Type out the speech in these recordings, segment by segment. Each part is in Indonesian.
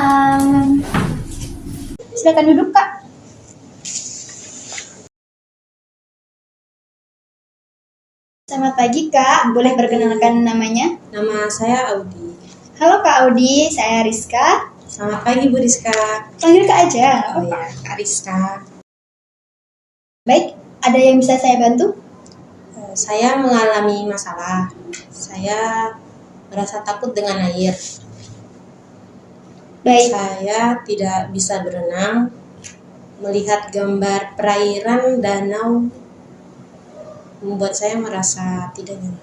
Siang. Silakan duduk, Kak. Selamat pagi, Kak. Boleh perkenalkan namanya? Nama saya Audi. Halo, Kak Audi. Saya Rizka. Selamat pagi Bu Rizka. Panggil Kak aja. Oh ya, Kak Rizka. Baik, ada yang bisa saya bantu? Saya mengalami masalah. Saya merasa takut dengan air. Baik, Saya tidak bisa berenang. Melihat gambar perairan danau membuat saya merasa tidak nyaman.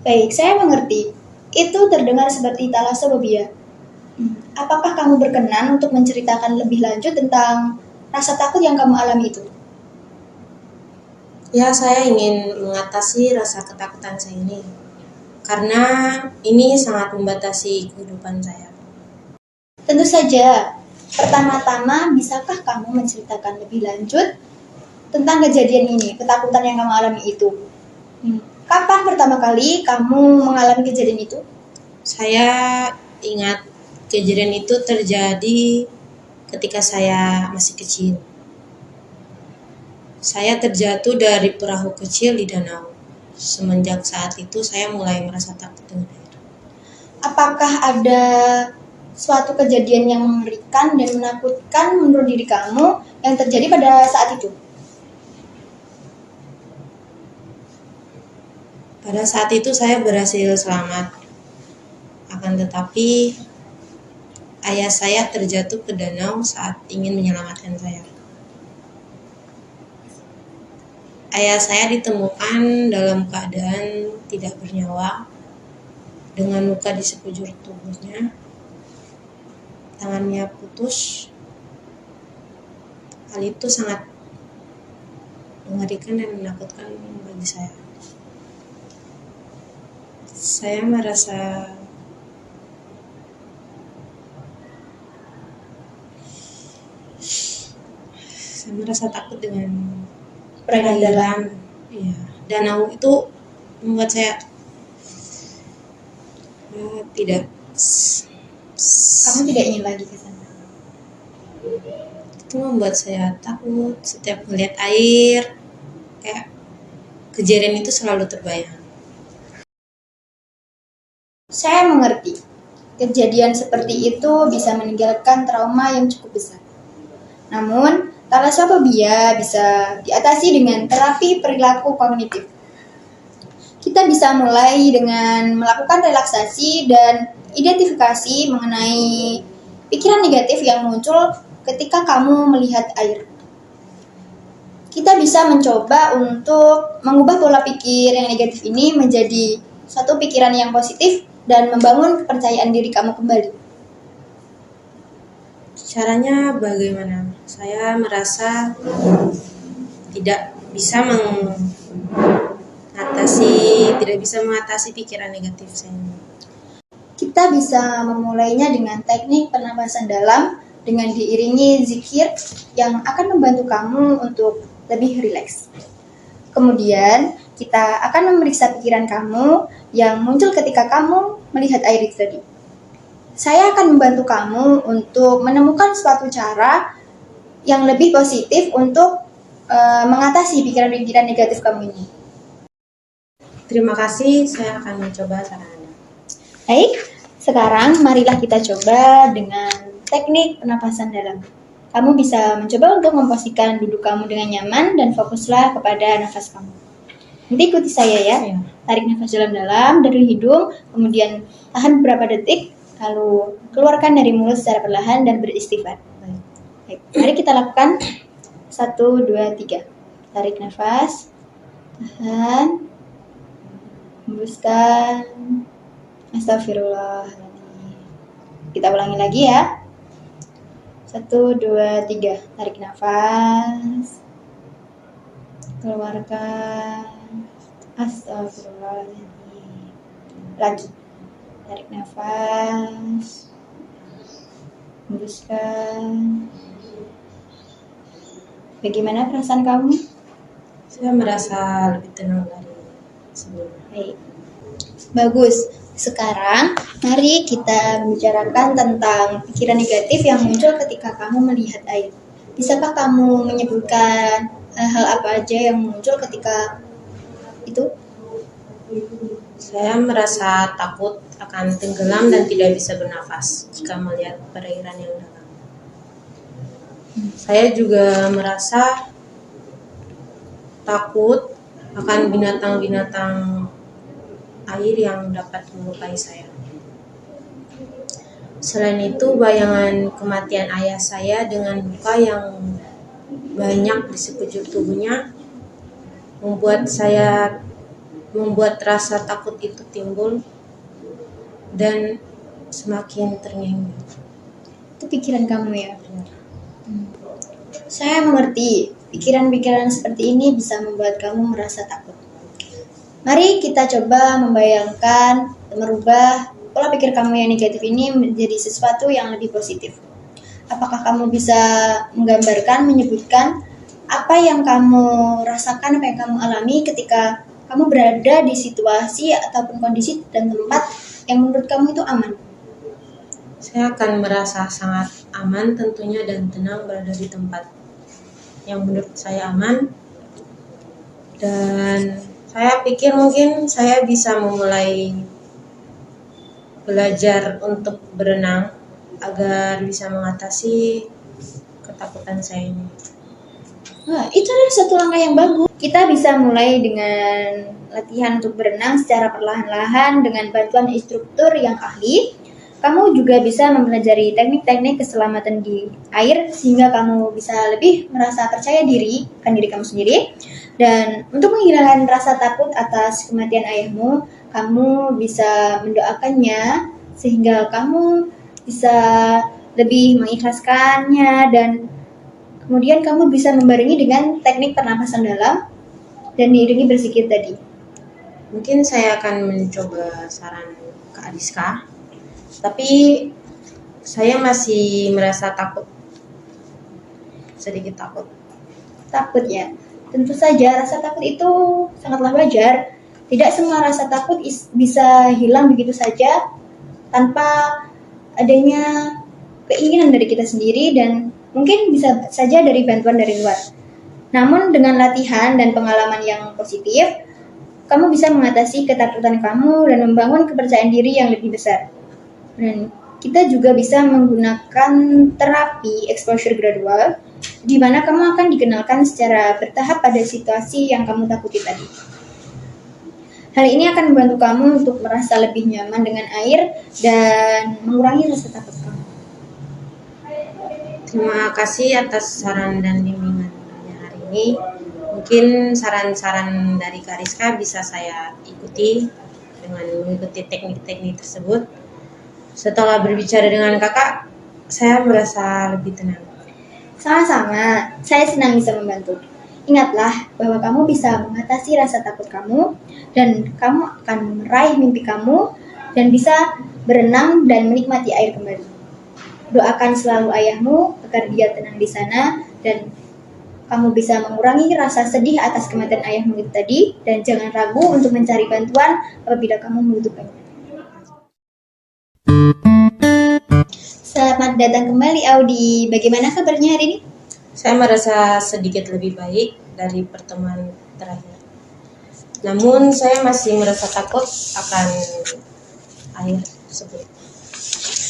baik. Saya mengerti. Itu terdengar seperti talasemia. Apakah kamu berkenan untuk menceritakan lebih lanjut tentang rasa takut yang kamu alami itu? Ya, saya ingin mengatasi rasa ketakutan saya ini. Karena ini sangat membatasi kehidupan saya. Tentu saja. Pertama-tama, bisakah kamu menceritakan lebih lanjut tentang kejadian ini, ketakutan yang kamu alami itu? Kapan pertama kali kamu mengalami kejadian itu? Saya ingat kejadian itu terjadi ketika saya masih kecil. Saya terjatuh dari perahu kecil di danau. Semenjak saat itu saya mulai merasa takut dengan air. Apakah ada suatu kejadian yang mengerikan dan menakutkan menurut diri kamu yang terjadi pada saat itu? Pada saat itu saya berhasil selamat. Akan tetapi ayah saya terjatuh ke danau saat ingin menyelamatkan saya. Ayah saya ditemukan dalam keadaan tidak bernyawa dengan luka di sekujur tubuhnya. Tangannya putus. Hal itu sangat mengerikan dan menakutkan bagi saya. Saya merasa takut dengan Perairan dalam. Iya, danau itu membuat saya tidak. Kamu tidak ingin lagi ke sana. Itu membuat saya takut setiap melihat air. Kayak kejadian itu selalu terbayang. Saya mengerti. Kejadian seperti itu bisa meninggalkan trauma yang cukup besar. Namun, talasemia bisa diatasi dengan terapi perilaku kognitif. Kita bisa mulai dengan melakukan relaksasi dan identifikasi mengenai pikiran negatif yang muncul ketika kamu melihat air. Kita bisa mencoba untuk mengubah pola pikir yang negatif ini menjadi suatu pikiran yang positif dan membangun kepercayaan diri kamu kembali. Caranya bagaimana? Saya merasa tidak bisa mengatasi pikiran negatif saya. Kita bisa memulainya dengan teknik pernapasan dalam dengan diiringi zikir yang akan membantu kamu untuk lebih rileks. Kemudian, kita akan memeriksa pikiran kamu yang muncul ketika kamu melihat air itu tadi. Saya akan membantu kamu untuk menemukan suatu cara yang lebih positif untuk mengatasi pikiran-pikiran negatif kamu ini. Terima kasih, saya akan mencoba saran Anda. Baik, sekarang marilah kita coba dengan teknik pernapasan dalam. Kamu bisa mencoba untuk memposisikan duduk kamu dengan nyaman dan fokuslah kepada nafas kamu. Nanti ikuti saya ya. Tarik nafas dalam-dalam dari hidung, kemudian tahan beberapa detik, lalu keluarkan dari mulut secara perlahan dan beristighfar. Baik, mari kita lakukan 1, 2, 3. Tarik nafas, tahan, hembuskan. Astagfirullahaladzim. Kita ulangi lagi ya. 1, 2, 3. Tarik nafas, keluarkan. Astagfirullahaladzim. Lagi. Tarik nafas, hembuskan. Bagaimana perasaan kamu? Saya merasa lebih tenang dari sebelumnya. Baik. Bagus. Sekarang, mari kita membicarakan tentang pikiran negatif yang muncul ketika kamu melihat air. Bisakah kamu menyebutkan hal apa aja yang muncul ketika itu? Saya merasa takut akan tenggelam dan tidak bisa bernafas jika melihat perairan yang dalam. Saya juga merasa takut akan binatang-binatang air yang dapat melukai saya. Selain itu, bayangan kematian ayah saya dengan luka yang banyak di sekujur tubuhnya membuat rasa takut itu timbul dan semakin terngiang. Itu pikiran kamu ya? Saya mengerti, pikiran-pikiran seperti ini bisa membuat kamu merasa takut. Mari kita coba membayangkan, merubah pola pikir kamu yang negatif ini menjadi sesuatu yang lebih positif. Apakah kamu bisa menggambarkan, menyebutkan apa yang kamu rasakan, apa yang kamu alami ketika kamu berada di situasi ataupun kondisi dan tempat yang menurut kamu itu aman? Saya akan merasa sangat aman tentunya dan tenang berada di tempat yang menurut saya aman. Dan saya pikir mungkin saya bisa memulai belajar untuk berenang agar bisa mengatasi ketakutan saya ini. Nah, itu adalah satu langkah yang bagus. Kita bisa mulai dengan latihan untuk berenang secara perlahan-lahan dengan bantuan instruktur yang ahli. Kamu juga bisa mempelajari teknik-teknik keselamatan di air sehingga kamu bisa lebih merasa percaya diri akan diri kamu sendiri. Dan untuk menghilangkan rasa takut atas kematian ayahmu, kamu bisa mendoakannya sehingga kamu bisa lebih mengikhlaskannya dan kemudian kamu bisa membarengi dengan teknik pernapasan dalam dan diiringi berzikir tadi. Mungkin saya akan mencoba saran Kak Adiska, tapi saya masih merasa takut, sedikit takut. Takut ya? Tentu saja rasa takut itu sangatlah wajar. Tidak semua rasa takut bisa hilang begitu saja tanpa adanya keinginan dari kita sendiri dan mungkin bisa saja dari bantuan dari luar. Namun dengan latihan dan pengalaman yang positif, kamu bisa mengatasi ketakutan kamu dan membangun kepercayaan diri yang lebih besar. Dan kita juga bisa menggunakan terapi exposure gradual, di mana kamu akan dikenalkan secara bertahap pada situasi yang kamu takuti tadi. Hal ini akan membantu kamu untuk merasa lebih nyaman dengan air dan mengurangi rasa takut kamu. Terima kasih atas saran dan bimbingannya hari ini. Mungkin saran-saran dari Kak Rizka bisa saya ikuti dengan mengikuti teknik-teknik tersebut. Setelah berbicara dengan kakak, saya merasa lebih tenang. Sama-sama, saya senang bisa membantu. Ingatlah bahwa kamu bisa mengatasi rasa takut kamu dan kamu akan meraih mimpi kamu dan bisa berenang dan menikmati air kembali. Doakan selalu ayahmu agar dia tenang di sana dan kamu bisa mengurangi rasa sedih atas kematian ayahmu itu tadi dan jangan ragu untuk mencari bantuan apabila kamu membutuhkannya. Selamat datang kembali Audi. Bagaimana kabarnya hari ini? Saya merasa sedikit lebih baik dari pertemuan terakhir. Namun saya masih merasa takut akan air tersebut.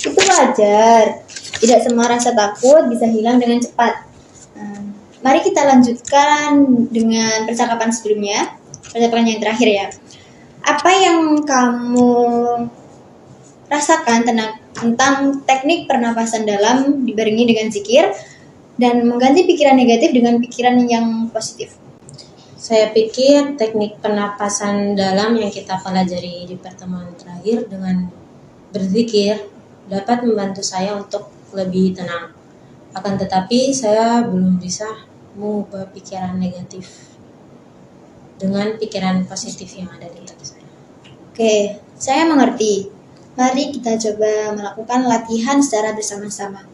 Itu wajar. Tidak semua rasa takut bisa hilang dengan cepat. Mari kita lanjutkan dengan percakapan sebelumnya, percakapan yang terakhir ya. Apa yang kamu rasakan tentang teknik pernapasan dalam dibarengi dengan zikir dan mengganti pikiran negatif dengan pikiran yang positif? Saya pikir teknik pernapasan dalam yang kita pelajari di pertemuan terakhir dengan berzikir dapat membantu saya untuk lebih tenang. Akan tetapi saya belum bisa mengubah pikiran negatif dengan pikiran positif yang ada di otak saya. Oke, saya mengerti. Mari kita coba melakukan latihan secara bersama-sama.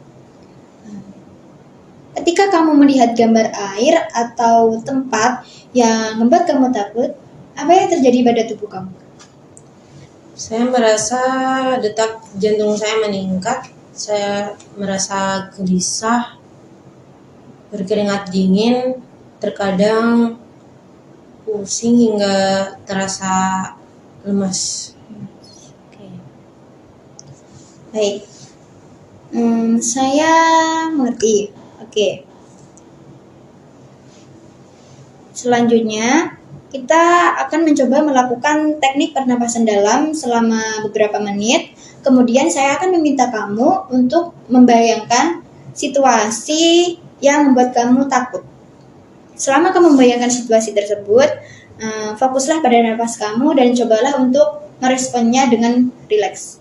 Ketika kamu melihat gambar air atau tempat yang membuat kamu takut, apa yang terjadi pada tubuh kamu? Saya merasa detak jantung saya meningkat, saya merasa gelisah, berkeringat dingin, terkadang pusing hingga terasa lemas. Oke. Baik. Saya mengerti. Oke. Selanjutnya, kita akan mencoba melakukan teknik pernapasan dalam selama beberapa menit. Kemudian saya akan meminta kamu untuk membayangkan situasi yang membuat kamu takut. Selama kamu membayangkan situasi tersebut, fokuslah pada nafas kamu dan cobalah untuk meresponnya dengan rileks.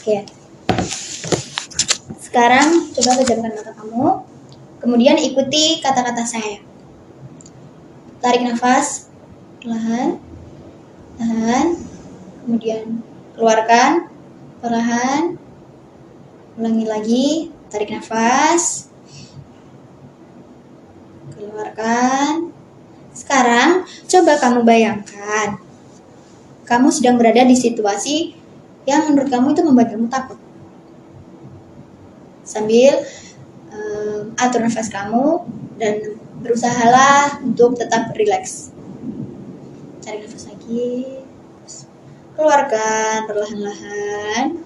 Oke. Sekarang coba pejamkan mata kamu. Kemudian ikuti kata-kata saya. Tarik nafas, perlahan, tahan, kemudian keluarkan, perlahan, ulangi lagi, tarik nafas, keluarkan. Sekarang coba kamu bayangkan, kamu sedang berada di situasi yang menurut kamu itu membuat kamu takut. Sambil atur nafas kamu dan berusahalah untuk tetap rileks. Tarik nafas lagi, keluarkan perlahan-lahan.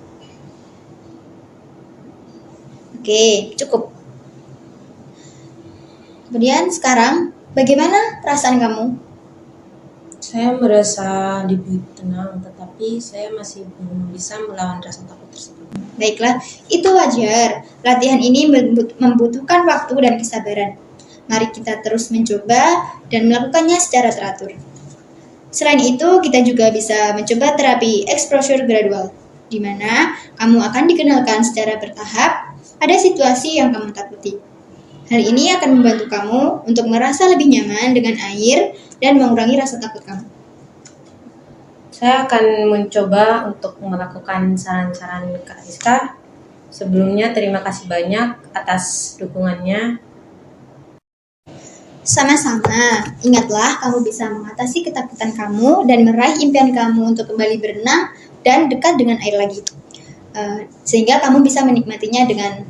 Oke, cukup. Kemudian sekarang, bagaimana perasaan kamu? Saya merasa lebih tenang, tetapi saya masih belum bisa melawan rasa takut tersebut. Baiklah, itu wajar. Latihan ini membutuhkan waktu dan kesabaran. Mari kita terus mencoba dan melakukannya secara teratur. Selain itu, kita juga bisa mencoba terapi exposure gradual, di mana kamu akan dikenalkan secara bertahap pada situasi yang kamu takuti. Hal ini akan membantu kamu untuk merasa lebih nyaman dengan air dan mengurangi rasa takut kamu. Saya akan mencoba untuk melakukan saran-saran Kak Rizka. Sebelumnya terima kasih banyak atas dukungannya. Sama-sama, ingatlah kamu bisa mengatasi ketakutan kamu dan meraih impian kamu untuk kembali berenang dan dekat dengan air lagi. Sehingga kamu bisa menikmatinya dengan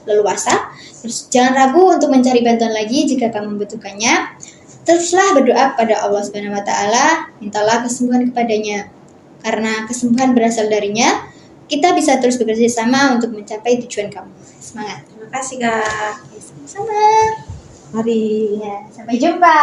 leluasa. Terus jangan ragu untuk mencari bantuan lagi jika kamu membutuhkannya. Teruslah berdoa pada Allah Subhanahu wa taala, mintalah kesembuhan kepadanya. Karena kesembuhan berasal darinya, kita bisa terus bekerja sama untuk mencapai tujuan kamu. Semangat. Terima kasih Kak. Sama-sama. Mari. Ya, sampai jumpa.